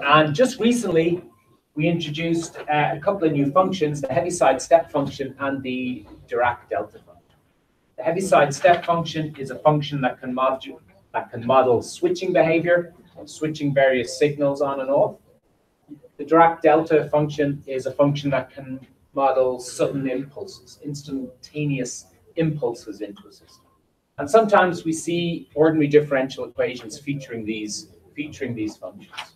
And just recently, we introduced a couple of new functions, the Heaviside step function and the Dirac delta function. The Heaviside step function is a function that can model switching behavior, switching various signals on and off. The Dirac delta function is a function that can model sudden impulses, instantaneous impulses into a system. And sometimes we see ordinary differential equations featuring these functions.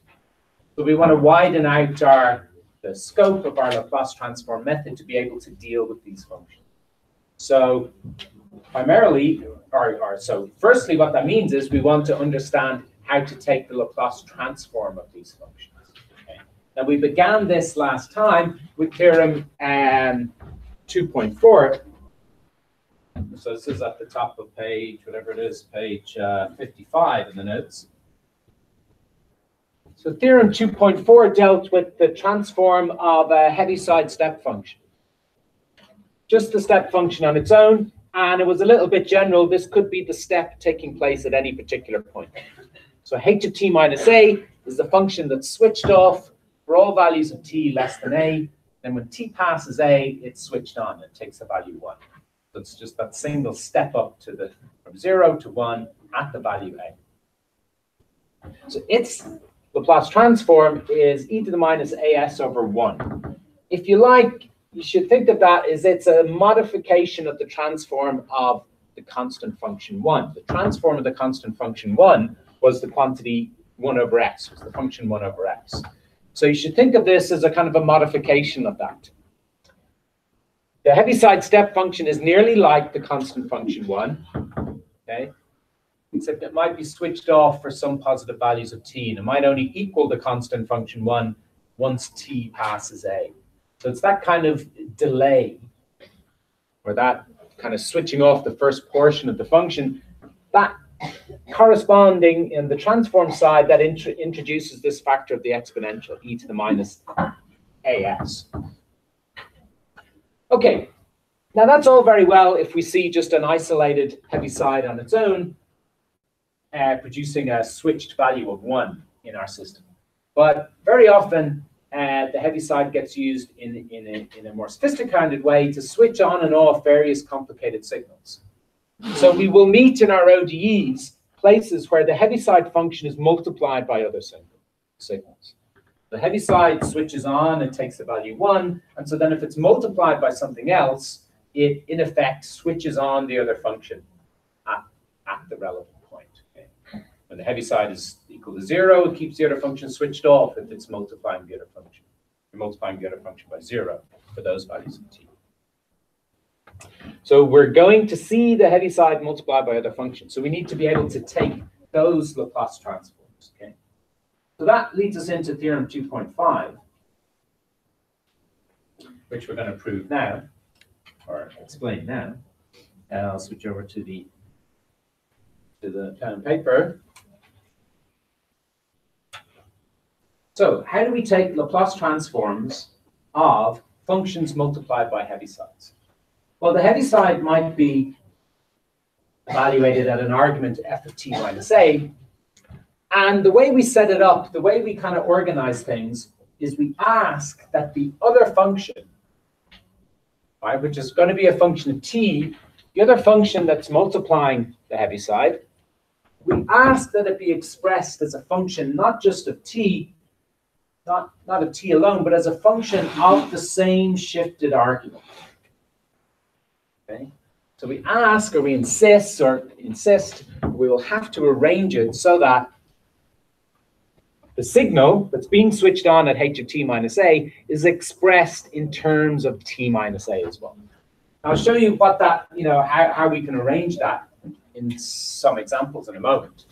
So we want to widen out the scope of our Laplace transform method to be able to deal with these functions. So primarily, so firstly, what that means is we want to understand how to take the Laplace transform of these functions. Okay. Now we began this last time with Theorem 2.4. So this is at the top of page, whatever it is, page 55 in the notes. So Theorem 2.4 dealt with the transform of a Heaviside step function. Just the step function on its own, and it was a little bit general. This could be the step taking place at any particular point. So h of t minus a is the function that's switched off for all values of t less than a. Then when t passes a, it's switched on. It takes a value 1. So it's just that single step up to from 0 to 1 at the value a. So its Laplace transform is e to the minus as over 1. If you like, you should think of that as it's a modification of the transform of the constant function 1. The transform of the constant function 1 was the quantity 1 over x, was the function 1 over x. So you should think of this as a kind of a modification of that. The Heaviside step function is nearly like the constant function 1, okay? Except it might be switched off for some positive values of t, and it might only equal the constant function 1 once t passes a. So it's that kind of delay, or that kind of switching off the first portion of the function, that corresponding in the transform side that introduces this factor of the exponential, e to the minus as. Okay, now that's all very well if we see just an isolated Heaviside on its own, producing a switched value of 1 in our system. But very often, the Heaviside gets used in a more sophisticated way to switch on and off various complicated signals. So we will meet in our ODEs places where the Heaviside function is multiplied by other signals. The Heaviside switches on, it takes the value 1, and so then if it's multiplied by something else, it in effect switches on the other function at the relevant point. Okay. When the Heaviside is equal to 0, it keeps the other function switched off if it's multiplying the other function. You're multiplying the other function by 0 for those values of t. So we're going to see the Heaviside multiplied by other functions. So we need to be able to take those Laplace transforms. Okay. So that leads us into Theorem 2.5, which we're going to prove now, or explain now. And I'll switch over to the pen and paper. So how do we take Laplace transforms of functions multiplied by Heavisides? Well, the Heaviside might be evaluated at an argument f of t minus a. And the way we set it up, the way we kind of organize things, is we ask that the other function, right, which is going to be a function of t, the other function that's multiplying the Heaviside, we ask that it be expressed as a function not just of t, not of t alone, but as a function of the same shifted argument. Okay? So we ask, or we insist, we will have to arrange it so that the signal that's being switched on at h of t minus a is expressed in terms of t minus a as well. I'll show you what that, how we can arrange that in some examples in a moment.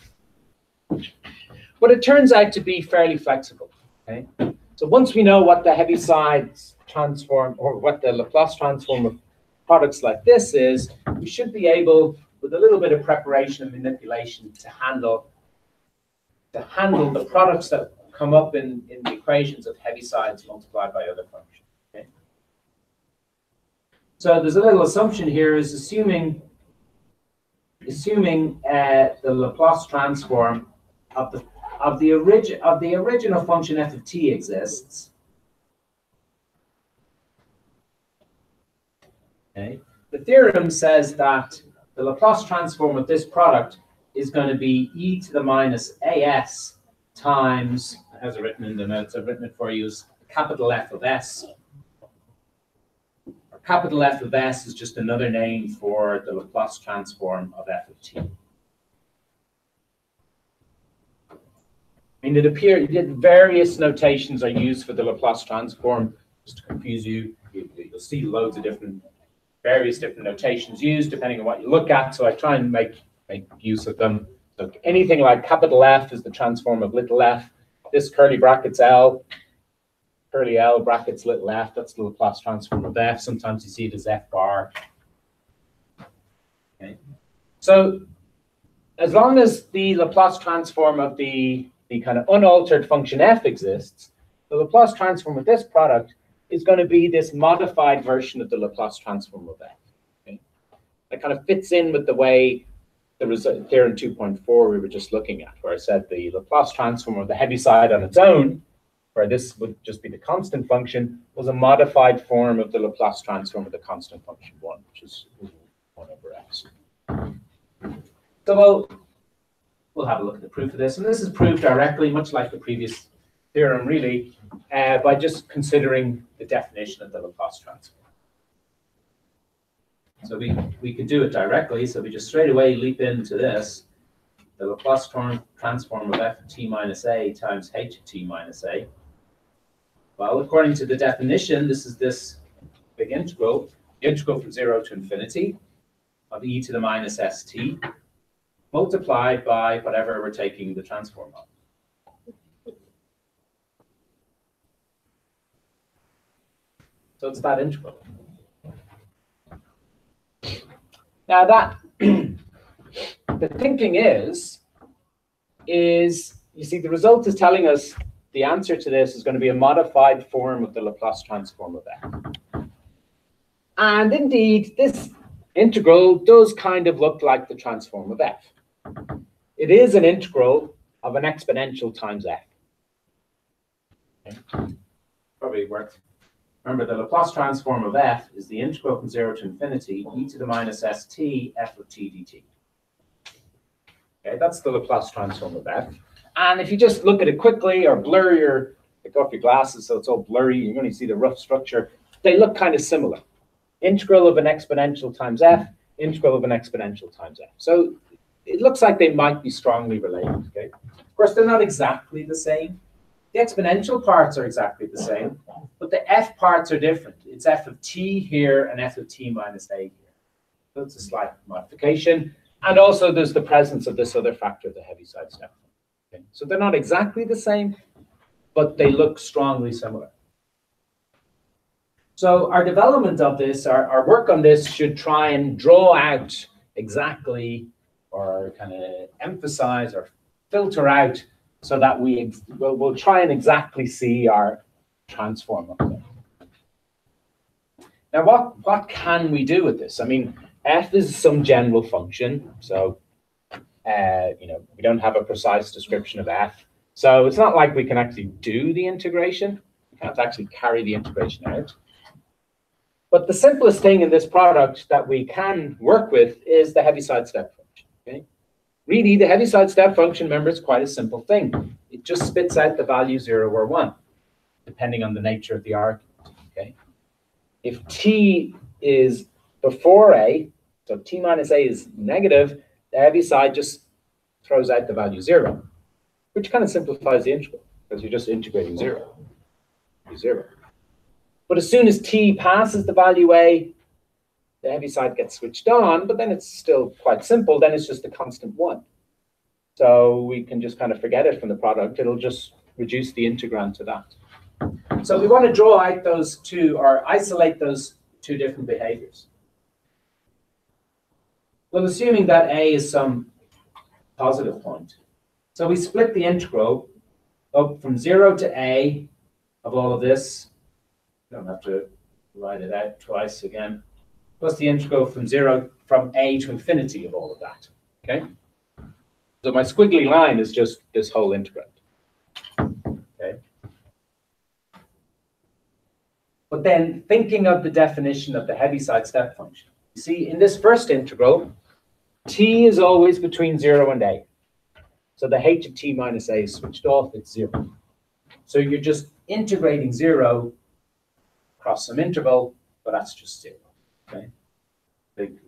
But it turns out to be fairly flexible. Okay? So once we know what the Heaviside transform, or what the Laplace transform of products like this is, we should be able, with a little bit of preparation and manipulation, to handle the products that come up in the equations of Heavisides multiplied by other functions. Okay? So there's a little assumption here, is assuming the Laplace transform of of the original function f of t exists, okay, the theorem says that the Laplace transform of this product is going to be e to the minus as times, as I've written in the notes, I've written it for you as capital F of s. Or capital F of s is just another name for the Laplace transform of f of t. I mean, it appears various notations are used for the Laplace transform. Just to confuse you, you'll see loads of various different notations used depending on what you look at. So I try and make use of them. So anything like capital F is the transform of little f. This curly brackets L, curly L brackets little f, that's the Laplace transform of f. Sometimes you see it as f bar. Okay. So as long as the Laplace transform of the kind of unaltered function f exists, the Laplace transform of this product is going to be this modified version of the Laplace transform of f. Okay? That kind of fits in with the way the result, theorem 2.4 we were just looking at, where I said the Laplace transform of the Heaviside on its own, where this would just be the constant function, was a modified form of the Laplace transform of the constant function 1, which is 1 over x. So we'll have a look at the proof of this. And this is proved directly, much like the previous theorem, really, by just considering the definition of the Laplace transform. So we could do it directly. So we just straight away leap into this. The Laplace transform of f of t minus a times h of t minus a. Well, according to the definition, this is this big integral, the integral from 0 to infinity of e to the minus st, multiplied by whatever we're taking the transform of. So it's that integral. Now that the thinking is you see the result is telling us the answer to this is going to be a modified form of the Laplace transform of f. And indeed, this integral does kind of look like the transform of f. It is an integral of an exponential times f. Okay. Probably works. Remember, the Laplace transform of f is the integral from 0 to infinity e to the minus st f of t dt. Okay, that's the Laplace transform of f. And if you just look at it quickly or take off your glasses so it's all blurry, you can only see the rough structure, they look kind of similar. Integral of an exponential times f, integral of an exponential times f. So it looks like they might be strongly related. Okay? Of course, they're not exactly the same. The exponential parts are exactly the same, but the f parts are different. It's f of t here and f of t minus a here. So it's a slight modification. And also there's the presence of this other factor, the Heaviside step. Okay? So they're not exactly the same, but they look strongly similar. So our development of this, our work on this should try and draw out exactly or kind of emphasize or filter out so that we'll try and exactly see our transform of it. Now, what can we do with this? I mean, f is some general function, so we don't have a precise description of f. So it's not like we can actually do the integration. We can't actually carry the integration out. But the simplest thing in this product that we can work with is the Heaviside step function. Okay? Really, the Heaviside step function, remember, it's quite a simple thing. It just spits out the value 0 or 1, depending on the nature of the argument. Okay? If t is before a, so t minus a is negative, the Heaviside just throws out the value 0, which kind of simplifies the integral, because you're just integrating 0 to 0. But as soon as t passes the value a, the Heaviside gets switched on, but then it's still quite simple. Then it's just a constant 1. So we can just kind of forget it from the product. It'll just reduce the integrand to that. So we want to draw out those two, or isolate those two different behaviors. Well, assuming that a is some positive point. So we split the integral up from 0 to a of all of this. Don't have to write it out twice again. Plus the integral from a to infinity of all of that. Okay. So my squiggly line is just this whole integrand. Okay. But then thinking of the definition of the Heaviside step function, you see in this first integral, t is always between 0 and a. So the h of t minus a is switched off, it's 0. So you're just integrating 0 across some interval, but that's just 0. Okay? Big,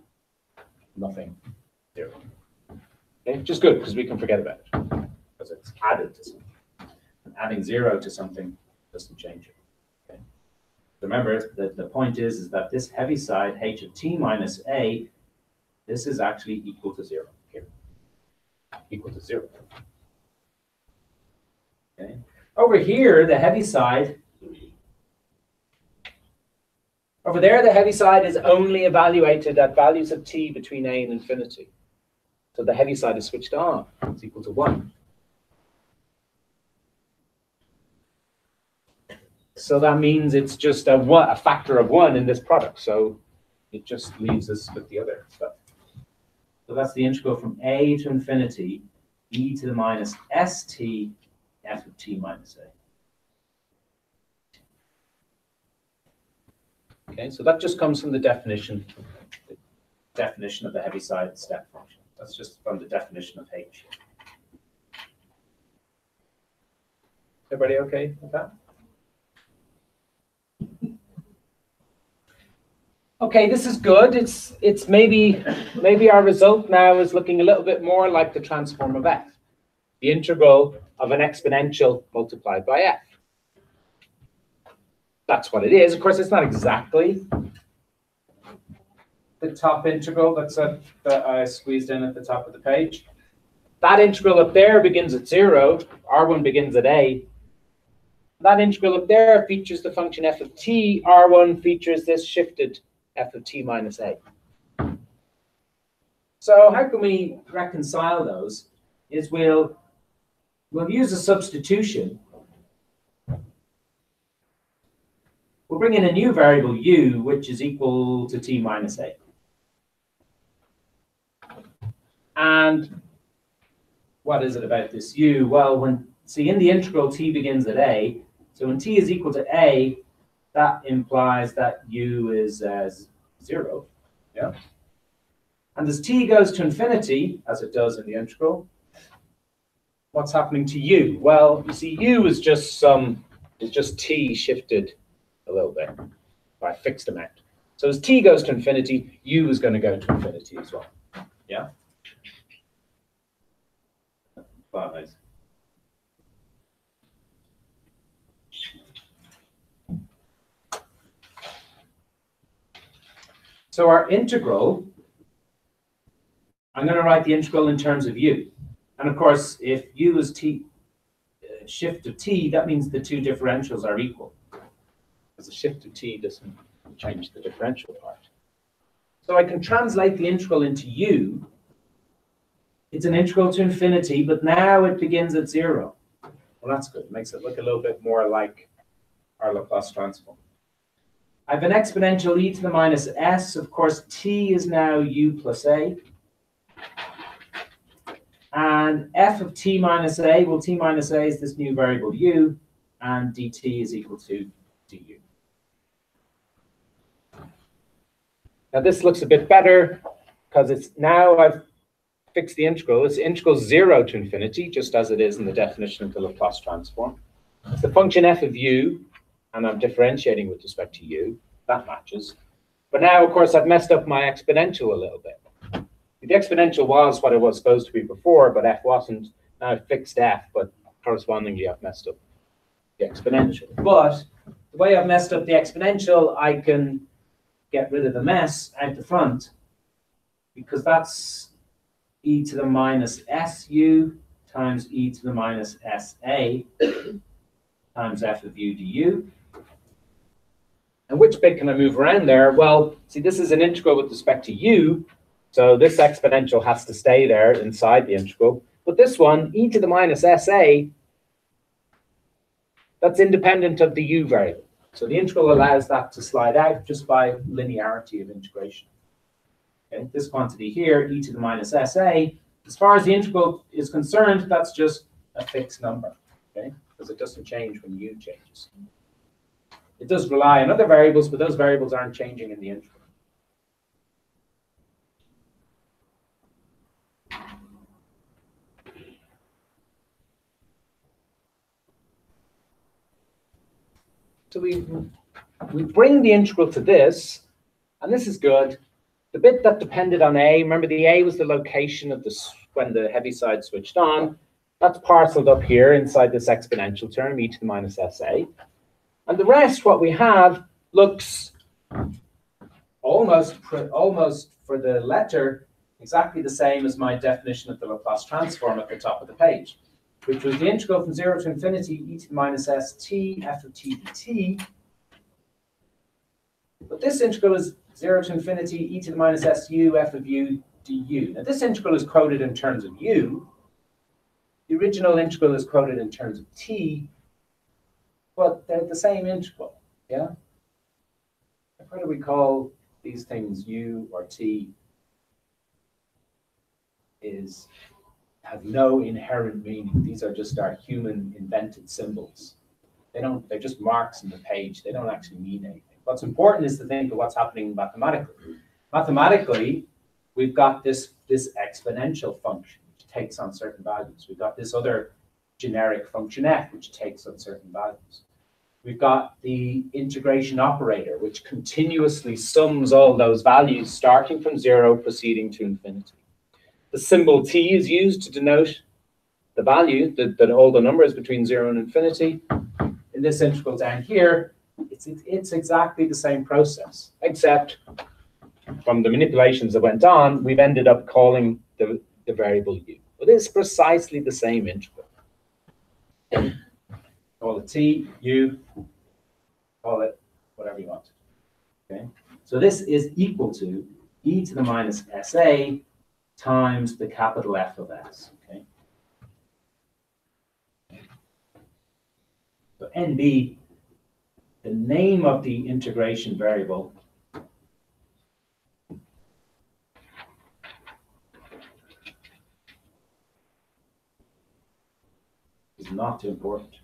nothing, 0. Okay? Which is good because we can forget about it because it's added to something. And adding 0 to something doesn't change it. Okay? Remember that the point is that this Heaviside h of t minus a, this is actually equal to 0 here. Equal to 0. Okay. Over here, the Heaviside, over there, the Heaviside is only evaluated at values of t between a and infinity. So the Heaviside is switched on. It's equal to 1. So that means it's just a factor of 1 in this product. So it just leaves us with the other stuff. So that's the integral from a to infinity, e to the minus st f of t minus a. Okay, so that just comes from the definition of the Heaviside step function. That's just from the definition of h. Everybody okay with that? Okay, this is good. It's maybe our result now is looking a little bit more like the transform of f, the integral of an exponential multiplied by f. That's what it is. Of course, it's not exactly the top integral that I squeezed in at the top of the page. That integral up there begins at 0. R1 begins at a. That integral up there features the function f of t. R1 features this shifted f of t minus a. So how can we reconcile those? Is we'll use a substitution. We'll bring in a new variable u, which is equal to t minus a. And what is it about this u? Well, in the integral t begins at a, so when t is equal to a, that implies that u is 0. Yeah. And as t goes to infinity, as it does in the integral, what's happening to u? Well, you see, u is just t shifted a little bit by a fixed amount. So as t goes to infinity, u is going to go to infinity as well. Yeah. Nice. So our integral, I'm going to write the integral in terms of u. And of course, if u is t, shift of t, that means the two differentials are equal. Because the shift of t doesn't change the differential part. So I can translate the integral into u. It's an integral to infinity, but now it begins at 0. Well, that's good. It makes it look a little bit more like our Laplace transform. I have an exponential e to the minus s. Of course, t is now u plus a. And f of t minus a, well, t minus a is this new variable u, and dt is equal to du. Now this looks a bit better because it's now I've fixed the integral. It's integral 0 to infinity, just as it is in the definition of the Laplace transform. It's the function f of u, and I'm differentiating with respect to u. That matches. But now, of course, I've messed up my exponential a little bit. The exponential was what it was supposed to be before, but f wasn't. Now I've fixed f, but correspondingly I've messed up the exponential. But the way I've messed up the exponential, I can get rid of the mess out the front, because that's e to the minus su times e to the minus sa times f of u du. And which bit can I move around there? Well, see, this is an integral with respect to u, so this exponential has to stay there inside the integral. But this one, e to the minus sa, that's independent of the u variable. So the integral allows that to slide out just by linearity of integration. Okay, this quantity here, e to the minus sa, As far as the integral is concerned, that's just a fixed number, okay? Because it doesn't change when u changes. It does rely on other variables, but those variables aren't changing in the integral. So we bring the integral to this, and this is good. The bit that depended on A, remember the A was the location of when the Heaviside switched on. That's parceled up here inside this exponential term, e to the minus SA. And the rest, what we have, looks almost for the letter exactly the same as my definition of the Laplace transform at the top of the page, which was the integral from 0 to infinity e to the minus st f of t dt. But this integral is 0 to infinity e to the minus su f of u du. Now this integral is quoted in terms of u. The original integral is quoted in terms of t, but they're the same integral, yeah? What do we call these things, u or t? Have no inherent meaning. These are just our human invented symbols. They're just marks on the page. They don't actually mean anything. What's important is to think of what's happening mathematically. Mathematically, we've got this exponential function, which takes on certain values. We've got this other generic function f, which takes on certain values. We've got the integration operator, which continuously sums all those values, starting from 0, proceeding to infinity. The symbol t is used to denote the value, that all the numbers between 0 and infinity. In this integral down here, it's exactly the same process, except from the manipulations that went on, we've ended up calling the variable u. But it's precisely the same integral. Call it t, u, call it whatever you want. Okay, so this is equal to e to the minus sa times the capital F of s. Okay, so NB, the name of the integration variable, is not important.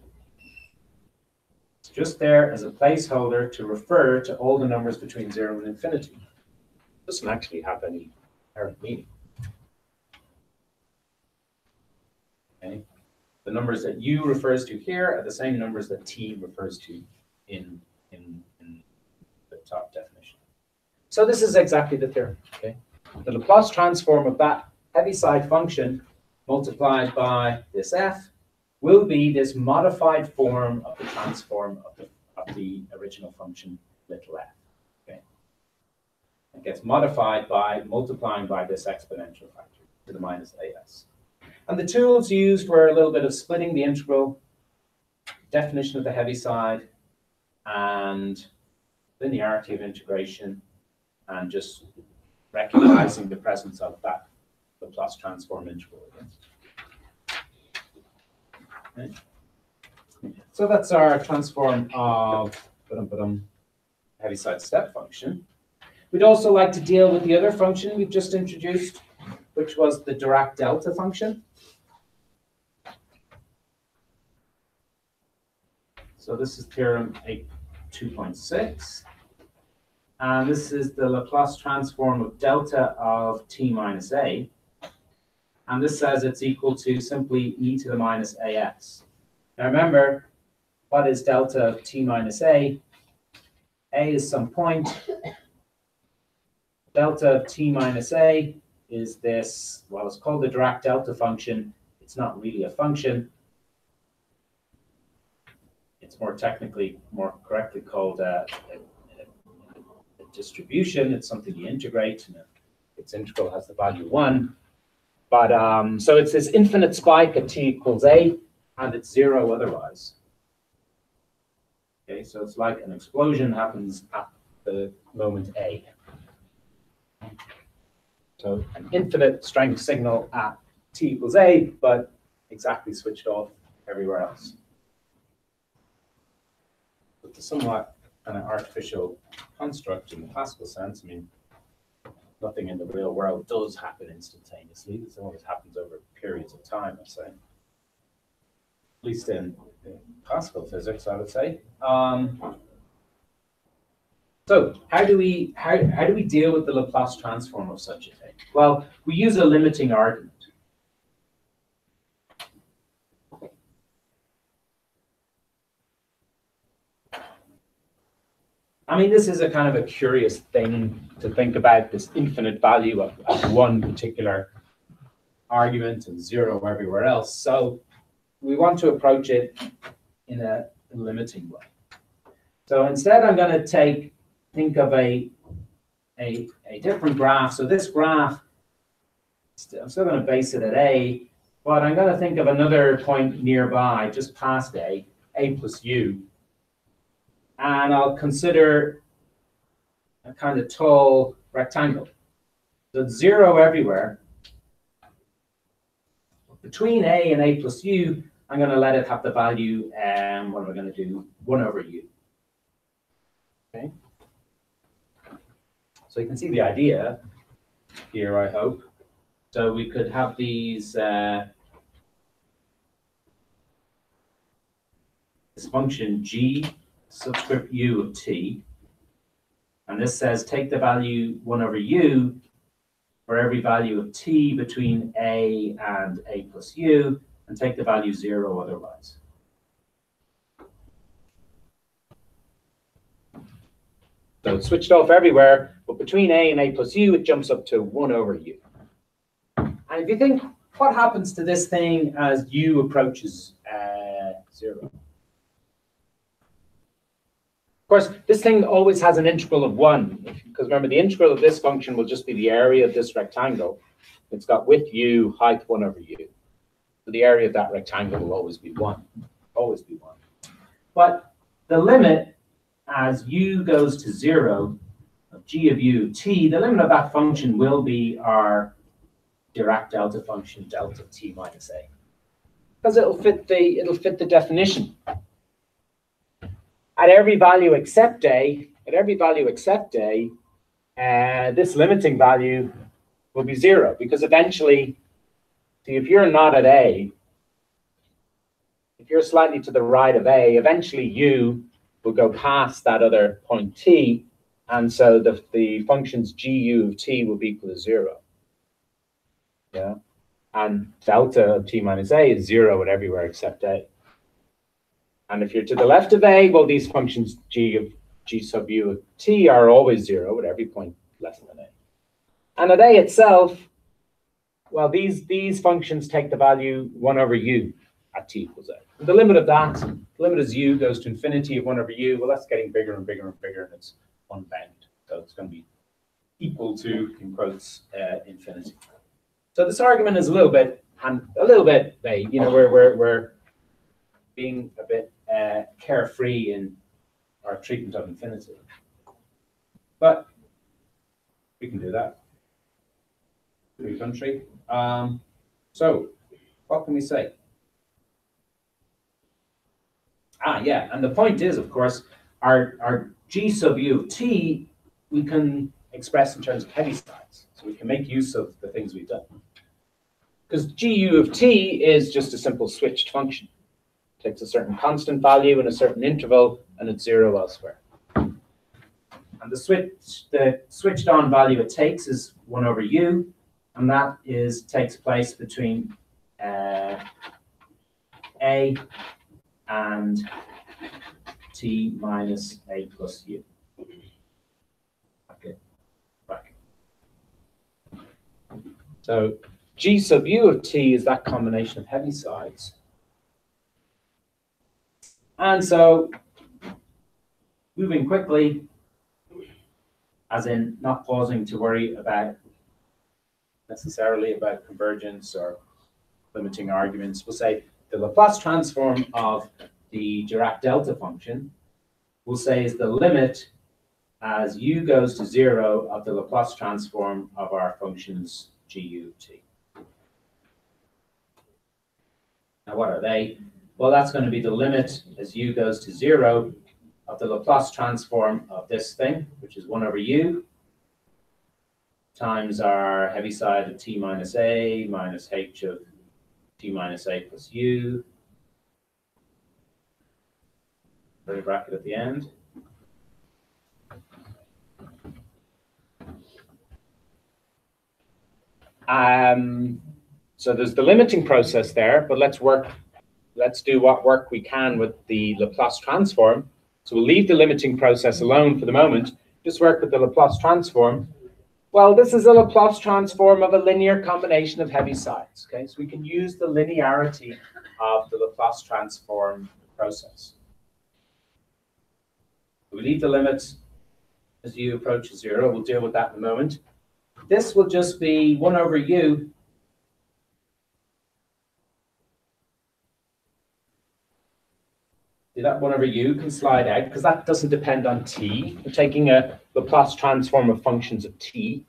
It's just there as a placeholder to refer to all the numbers between 0 and infinity. It doesn't actually have any inherent meaning. Okay. The numbers that u refers to here are the same numbers that t refers to in the top definition. So this is exactly the theorem. Okay. The Laplace transform of that Heaviside function multiplied by this f will be this modified form of the transform of the original function little f. Okay. It gets modified by multiplying by this exponential factor to the minus as. And the tools used were a little bit of splitting the integral, definition of the Heaviside, and linearity of integration, and just recognizing the presence of that Laplace transform integral. Okay. So that's our transform of Heaviside step function. We'd also like to deal with the other function we've just introduced, which was the Dirac delta function. So this is theorem 8.2.6. And this is the Laplace transform of delta of t minus a. And this says it's equal to simply e to the minus ax. Now remember, what is delta of t minus a? A is some point. Delta of t minus a is this, well, it's called the Dirac delta function. It's not really a function. It's more correctly called a distribution. It's something you integrate, and its integral has the value 1. But so it's this infinite spike at t equals a, and it's 0 otherwise. Okay, so it's like an explosion happens at the moment a. So an infinite strength signal at t equals a, but exactly switched off everywhere else. It's a somewhat kind of artificial construct in the classical sense. I mean, nothing in the real world does happen instantaneously. This always happens over periods of time, I'd say. At least in classical physics, I would say. So how do we deal with the Laplace transform of such a thing? Well, we use a limiting argument. I mean, this is a kind of a curious thing to think about, this infinite value of one particular argument and zero everywhere else. So we want to approach it in a limiting way. So instead, I'm going to think of a different graph. So this graph, I'm still going to base it at A, but I'm going to think of another point nearby, just past A plus U. And I'll consider a kind of tall rectangle. So it's zero everywhere. Between A and A plus U, I'm going to let it have the value, what am I going to do? 1 over U. Okay. So you can see the idea here, I hope. So we could have these, this function G subscript U of t. And this says take the value 1 over U for every value of t between A and A plus U, and take the value 0 otherwise. So it's switched off everywhere, but between A and A plus U, it jumps up to 1 over U. And if you think, what happens to this thing as U approaches 0? Of course, this thing always has an integral of 1, because remember, the integral of this function will just be the area of this rectangle. It's got width U, height 1 over U. So the area of that rectangle will always be 1, always be 1. But the limit as U goes to 0 of G of U t, the limit of that function will be our Dirac delta function, delta t minus A, because it'll fit the definition. At every value except A, this limiting value will be 0, because eventually, see, if you're not at A, if you're slightly to the right of A, eventually U will go past that other point t, and so the functions GU of t will be equal to 0. Yeah, and delta of t minus A is 0 at everywhere except A. And if you're to the left of A, well, these functions G sub U of t are always 0 at every point less than A. And at A itself, well, these functions take the value 1 over U at t equals A. And the limit of that, the limit as U goes to infinity of 1 over U, well, that's getting bigger and bigger and bigger, and it's unbound. So it's going to be equal to, in quotes, infinity. So this argument is a little bit vague. You know, we're being a bit carefree in our treatment of infinity. But we can do that. Free country. So what can we say? Yeah, and the point is, of course, our G sub U of t, we can express in terms of Heavisides. So we can make use of the things we've done. Because GU of t is just a simple switched function. It takes a certain constant value in a certain interval, and it's 0 elsewhere. And the switched on value it takes is 1 over U, and that takes place between A and t minus A plus U. Okay. Back. So G sub U of t is that combination of Heavisides. And so, moving quickly, as in not pausing to worry necessarily about convergence or limiting arguments, we'll say the Laplace transform of the Dirac delta function, we'll say, is the limit as U goes to 0 of the Laplace transform of our functions GU of t. Now, what are they? Well, that's going to be the limit as U goes to 0 of the Laplace transform of this thing, which is 1 over U, times our Heaviside of t minus a minus h of t minus a plus u. Curly bracket at the end. So there's the limiting process there, but let's do what work we can with the Laplace transform. So we'll leave the limiting process alone for the moment, just work with the Laplace transform. Well, this is a Laplace transform of a linear combination of Heavisides. Okay, so we can use the linearity of the Laplace transform process. We leave the limits as u approaches 0. We'll deal with that in a moment. This will just be 1 over u that 1 over u can slide out because that doesn't depend on t. We're taking a Laplace transform of functions of t.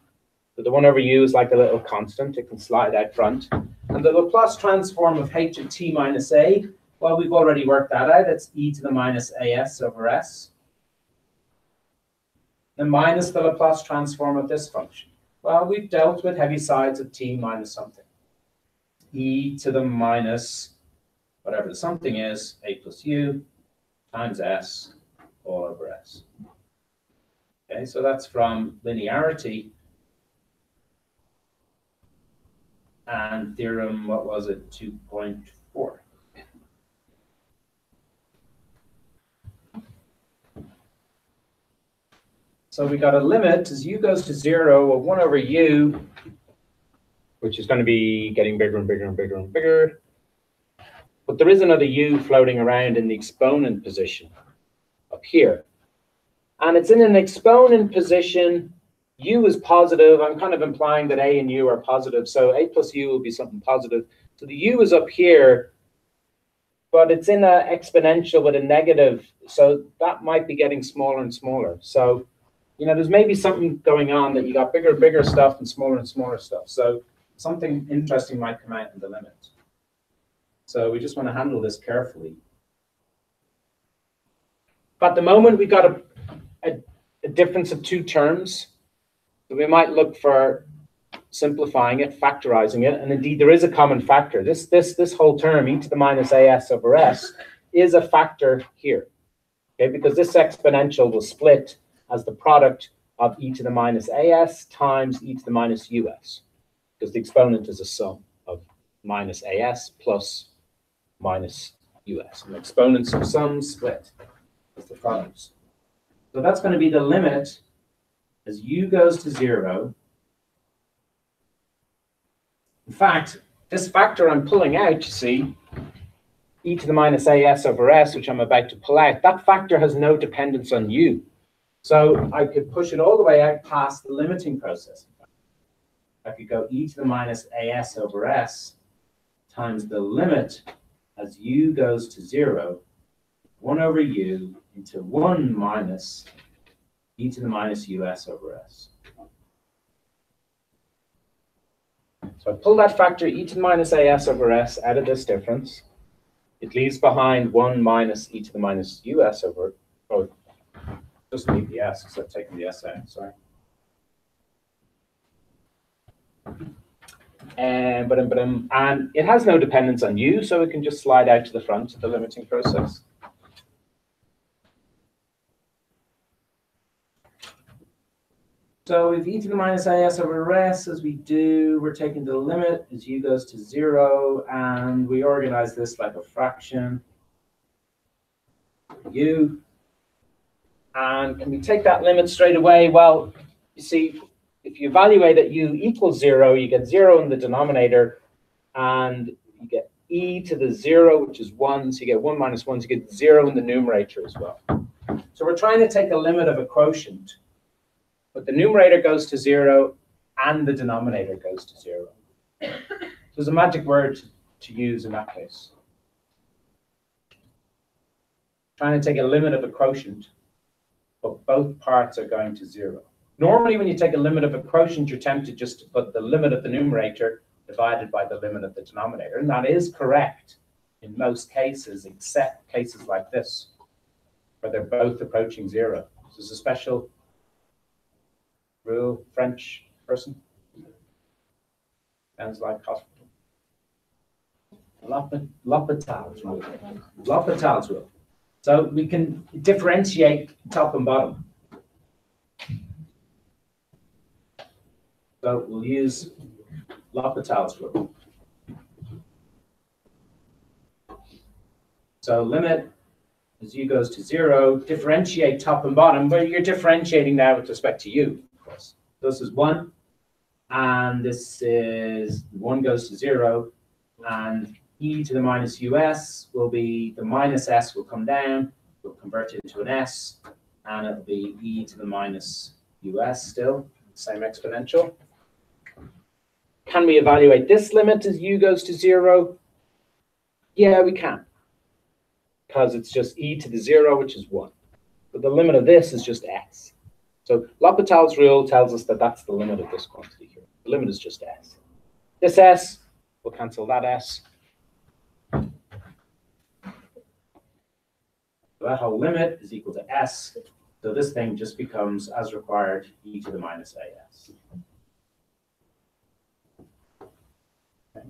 So the 1 over u is like a little constant. It can slide out front. And the Laplace transform of h of t minus a, well, we've already worked that out. It's e to the minus as over s. And minus the Laplace transform of this function. Well, we've dealt with Heavisides of t minus something. E to the minus whatever the something is, a plus u times s all over s. Okay, so that's from linearity. And theorem, what was it, 2.4. So we got a limit as u goes to 0 of 1 over u, which is going to be getting bigger and bigger and bigger and bigger. But there is another u floating around in the exponent position up here. And it's in an exponent position. U is positive. I'm kind of implying that a and u are positive. So a plus u will be something positive. So the u is up here, but it's in an exponential with a negative. So that might be getting smaller and smaller. So, you know, there's maybe something going on that you got bigger and bigger stuff and smaller stuff. So something interesting might come out in the limit. So we just want to handle this carefully. But at the moment, we got a difference of 2 terms. So we might look for simplifying it, factorizing it. And indeed, there is a common factor. This whole term, e to the minus as over s, is a factor here. Okay, because this exponential will split as the product of e to the minus as times e to the minus us. Because the exponent is a sum of minus as plus minus us. And exponents of sums split as the products. So that's going to be the limit as u goes to 0. In fact, this factor I'm pulling out, you see, e to the minus as over s, which I'm about to pull out, that factor has no dependence on u. So I could push it all the way out past the limiting process. I could go e to the minus as over s times the limit as u goes to 0, 1 over u into 1 minus e to the minus us over s. So I pull that factor e to the minus as over s out of this difference. It leaves behind 1 minus e to the minus us over, oh, just leave the s because I've taken the s out, sorry. And it has no dependence on u, so it can just slide out to the front of the limiting process. So with e to the minus as over s, as we do, we're taking the limit as u goes to 0, and we organize this like a fraction for u. And can we take that limit straight away? Well, you see, if you evaluate at u equals 0, you get 0 in the denominator, and you get e to the 0, which is 1, so you get 1 minus 1, so you get 0 in the numerator as well. So we're trying to take a limit of a quotient, but the numerator goes to 0 and the denominator goes to 0. So there's a magic word to use in that case. Trying to take a limit of a quotient, but both parts are going to 0. Normally, when you take a limit of a quotient, you're tempted just to put the limit of the numerator divided by the limit of the denominator. And that is correct in most cases, except cases like this, where they're both approaching 0. This is a special rule, French person? Sounds like hospital. L'Hopital's rule. L'Hopital's rule. So we can differentiate top and bottom. So we'll use L'Hopital's rule. So limit as u goes to 0, differentiate top and bottom, but you're differentiating now with respect to u, of course. This is 1, and this is 1 goes to 0, and e to the minus us will be, the minus s will come down, we'll convert it into an s, and it'll be e to the minus us still, same exponential. Can we evaluate this limit as u goes to 0? Yeah, we can, because it's just e to the 0, which is 1. But the limit of this is just s. So L'Hopital's rule tells us that that's the limit of this quantity here. The limit is just s. This s will cancel that s. So that whole limit is equal to s. So this thing just becomes, as required, e to the minus as. Okay.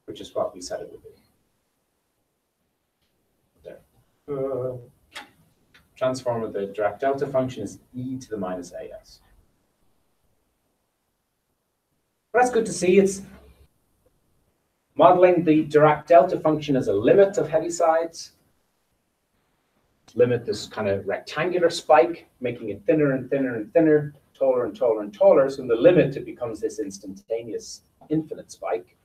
Which is what we said it would be. There. Transform of the Dirac delta function is e to the minus as. That's good to see. It's modeling the Dirac delta function as a limit of Heavisides. Limit this kind of rectangular spike, making it thinner and thinner and thinner, taller and taller and taller. So in the limit, it becomes this instantaneous infinite spike.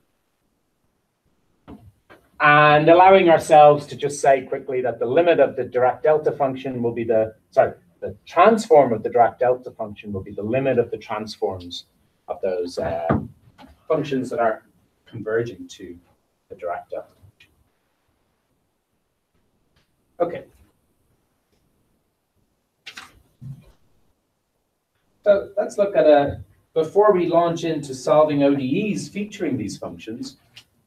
And allowing ourselves to just say quickly that the limit of the Dirac delta function will be the transform of the Dirac delta function will be the limit of the transforms of those functions that are converging to the Dirac delta. Okay. So let's look at before we launch into solving ODEs featuring these functions,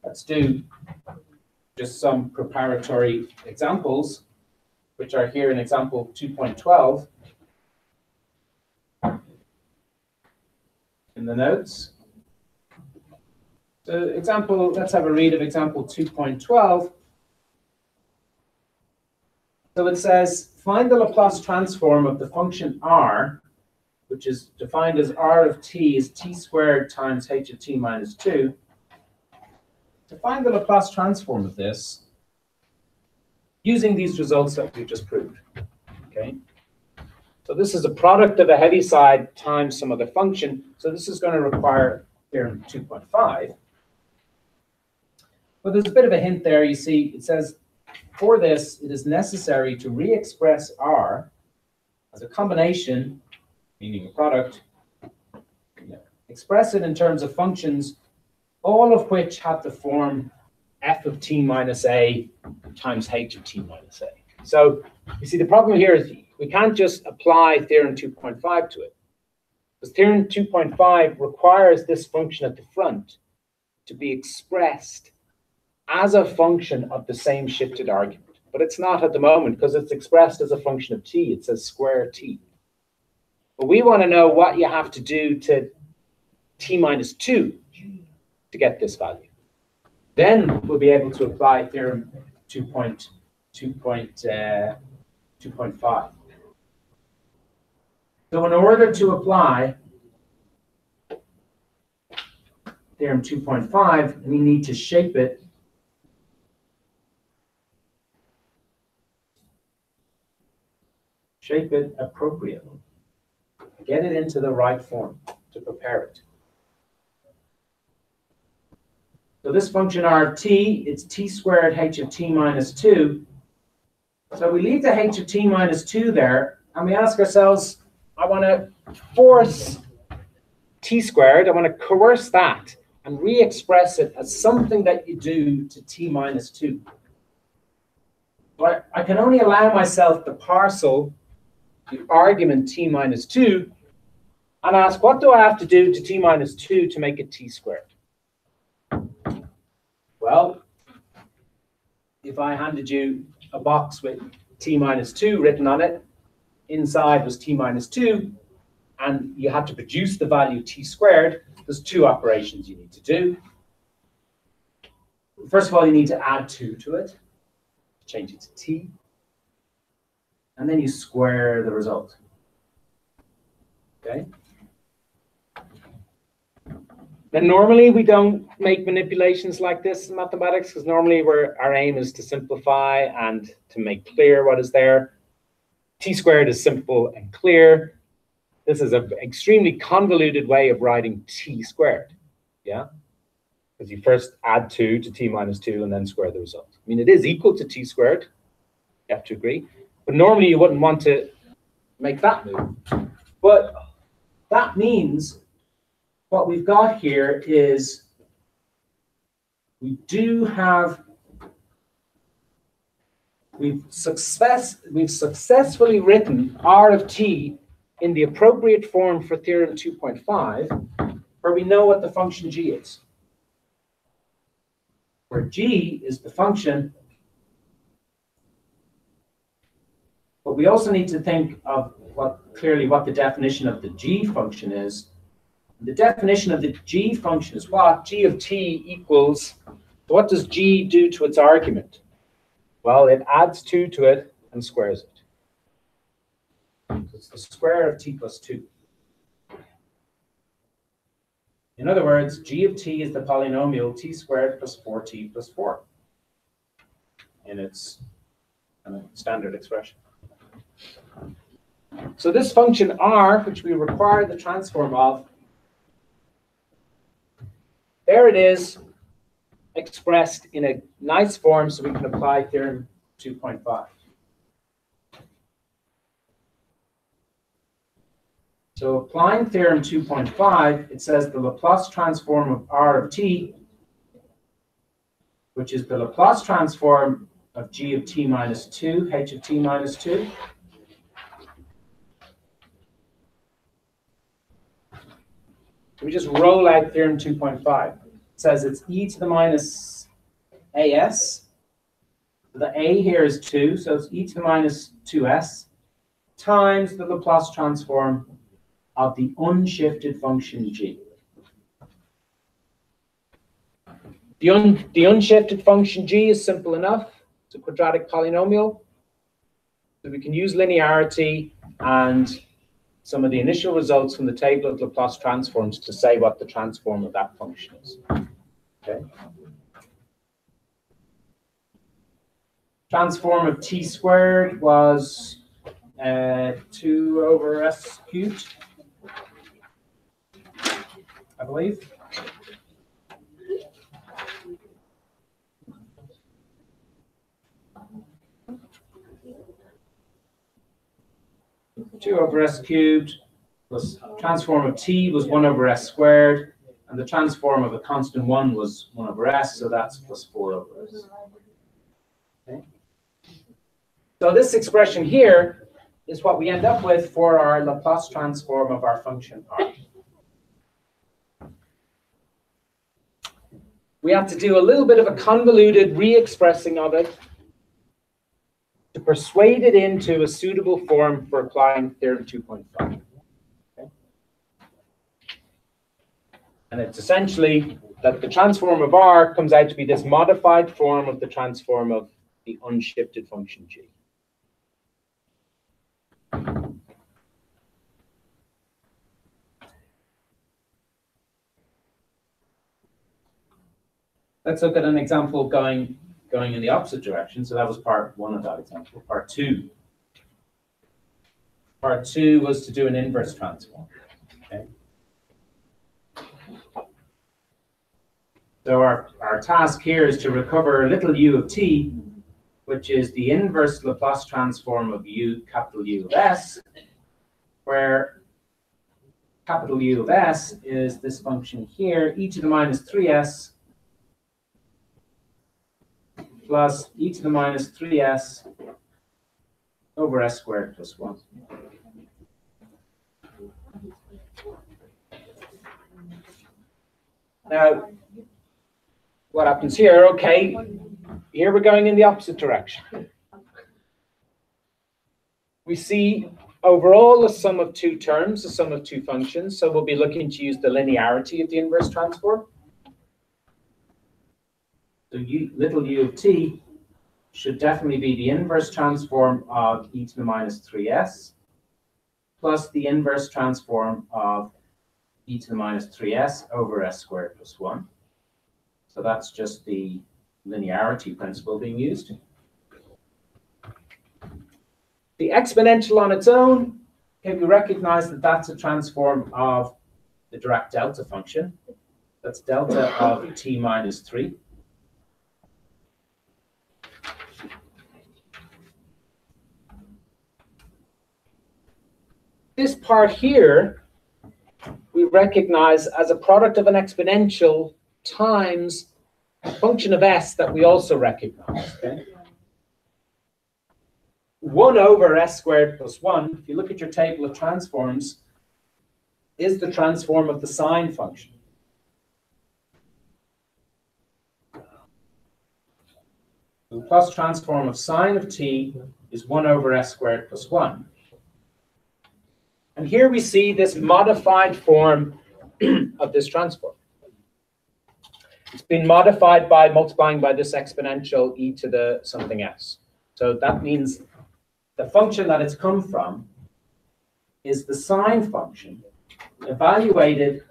let's do just some preparatory examples, which are here in example 2.12 in the notes. So let's have a read of example 2.12. So it says, find the Laplace transform of the function r, which is defined as r of t is t squared times h of t minus 2. To find the Laplace transform of this, using these results that we've just proved. Okay. So this is a product of a Heaviside times some other function. So this is going to require Theorem 2.5. But there's a bit of a hint there. You see, it says, for this, it is necessary to re-express r as a combination, meaning a product, express it in terms of functions, all of which have the form f of t minus a times h of t minus a. So you see, the problem here is we can't just apply Theorem 2.5 to it. Because Theorem 2.5 requires this function at the front to be expressed as a function of the same shifted argument. But it's not at the moment because it's expressed as a function of t. It says square t. But we want to know what you have to do to t minus 2 to get this value. Then we'll be able to apply Theorem 2.5. So in order to apply Theorem 2.5, we need to shape it appropriately. Get it into the right form to prepare it. So this function rt, it's t squared h of t minus 2. So we leave the h of t minus 2 there, and we ask ourselves, I want to force t squared, I want to coerce that and re-express it as something that you do to t minus 2. But I can only allow myself to parcel the argument t minus 2 and ask, what do I have to do to t minus 2 to make it t squared? Well, if I handed you a box with t minus 2 written on it, inside was t minus 2, and you have to produce the value t squared, there's two operations you need to do. First of all, you need to add 2 to it, change it to t, and then you square the result. Okay? Then normally we don't make manipulations like this in mathematics, because normally our aim is to simplify and to make clear what is there. T squared is simple and clear. This is an extremely convoluted way of writing t squared. Yeah? Because you first add 2 to t minus 2 and then square the result. I mean, it is equal to t squared. You have to agree. But normally you wouldn't want to make that move. But that means what we've got here is we've successfully written r of t in the appropriate form for theorem 2.5, where we know what the function g is. Where g is the function, but we also need to think of what the definition of the g function is. The definition of the g function is what? G of t equals, what does g do to its argument? Well, it adds 2 to it and squares it. So it's the square of t plus 2. In other words, g of t is the polynomial t squared plus 4t plus 4 in its standard expression. So this function r, which we require the transform of, there it is, expressed in a nice form so we can apply theorem 2.5. So applying theorem 2.5, it says the Laplace transform of r of t, which is the Laplace transform of g of t minus 2, h of t minus 2. We just roll out theorem 2.5. It says it's e to the minus as. The a here is 2, so it's e to the minus 2s times the Laplace transform of the unshifted function g. The unshifted function g is simple enough. It's a quadratic polynomial. So we can use linearity and some of the initial results from the table of Laplace transforms to say what the transform of that function is. Okay. Transform of t squared was 2 over s cubed, I believe. Two over s cubed plus transform of t was 1 over s squared, and the transform of a constant 1 was 1 over s, so that's plus 4 over s. Okay. So this expression here is what we end up with for our Laplace transform of our function r. We have to do a little bit of a convoluted re-expressing of it to persuade it into a suitable form for applying theorem 2.5. Okay. And it's essentially that the transform of r comes out to be this modified form of the transform of the unshifted function g. Let's look at an example going in the opposite direction. So that was part 1 of that example. Part 2. Part 2 was to do an inverse transform. Okay. So our task here is to recover little u of t, which is the inverse Laplace transform of capital U of s, where capital U of s is this function here, e to the minus 3s plus e to the minus 3s over s squared plus 1. Now, what happens here? Okay, here we're going in the opposite direction. We see overall, the sum of two terms, the sum of two functions. So we'll be looking to use the linearity of the inverse transform. So little u of t should definitely be the inverse transform of e to the minus 3s plus the inverse transform of e to the minus 3s over s squared plus 1. So that's just the linearity principle being used. The exponential on its own, okay, we recognize that that's a transform of the Dirac delta function. That's delta of t minus 3. This part here, we recognize as a product of an exponential times a function of s that we also recognize. Okay? 1 over s squared plus 1, if you look at your table of transforms, is the transform of the sine function. The Laplace transform of sine of t is 1 over s squared plus 1. And here we see this modified form of this transform. It's been modified by multiplying by this exponential e to the something s. So that means the function that it's come from is the sine function evaluated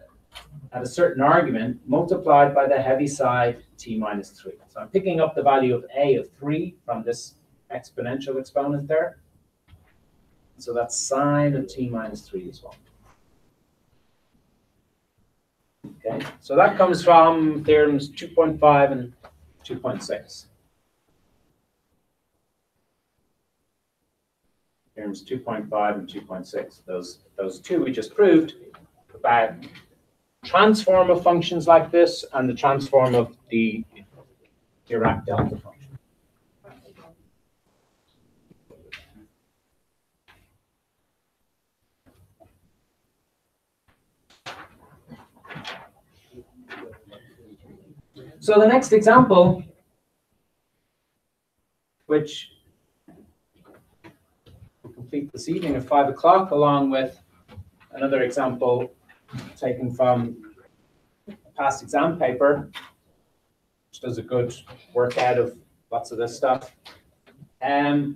at a certain argument multiplied by the Heaviside t minus 3. So I'm picking up the value of a of 3 from this exponential exponent there. So that's sine of t minus 3 as well. Okay, so that comes from theorems 2.5 and 2.6. Theorems 2.5 and 2.6. Those two we just proved about transform of functions like this and the transform of the Dirac delta function. So the next example, which we'll complete this evening at 5 o'clock, along with another example taken from a past exam paper, which does a good workout of lots of this stuff.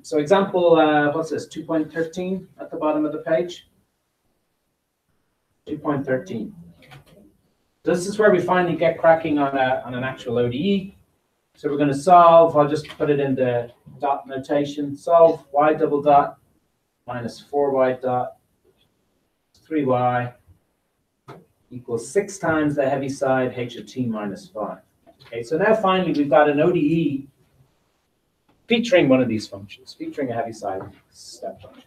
So example, what's this, 2.13 at the bottom of the page? 2.13. This is where we finally get cracking on an actual ODE. So we're going to solve, I'll just put it in the dot notation, solve y double dot minus 4y dot 3y equals 6 times the Heaviside h of t minus 5. Okay, so now finally we've got an ODE featuring one of these functions, featuring a Heaviside step function.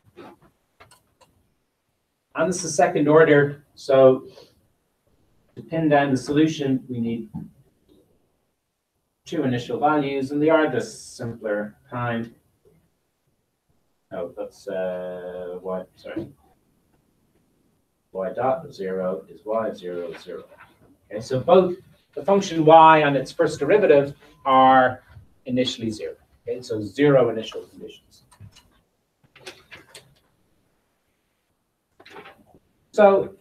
And this is second order, so to pin down the solution, we need 2 initial values, and they are the simpler kind. Oh, that's y, sorry. Y dot of 0 is y of 0 is 0. Okay, so both the function y and its first derivative are initially 0. Okay, so 0 initial conditions. So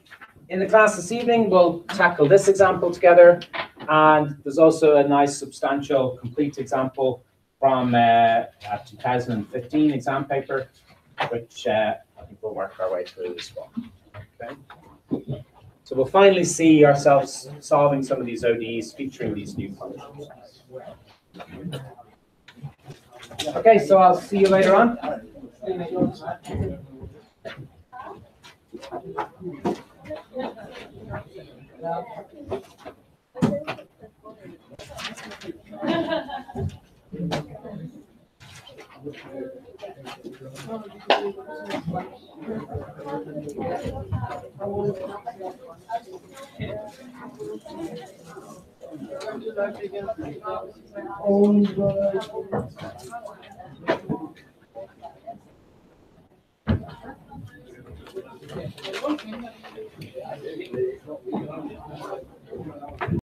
in the class this evening, we'll tackle this example together, and there's also a nice substantial complete example from a 2015 exam paper, which I think we'll work our way through as well. Okay. So we'll finally see ourselves solving some of these ODEs featuring these new functions. Okay, so I'll see you later on.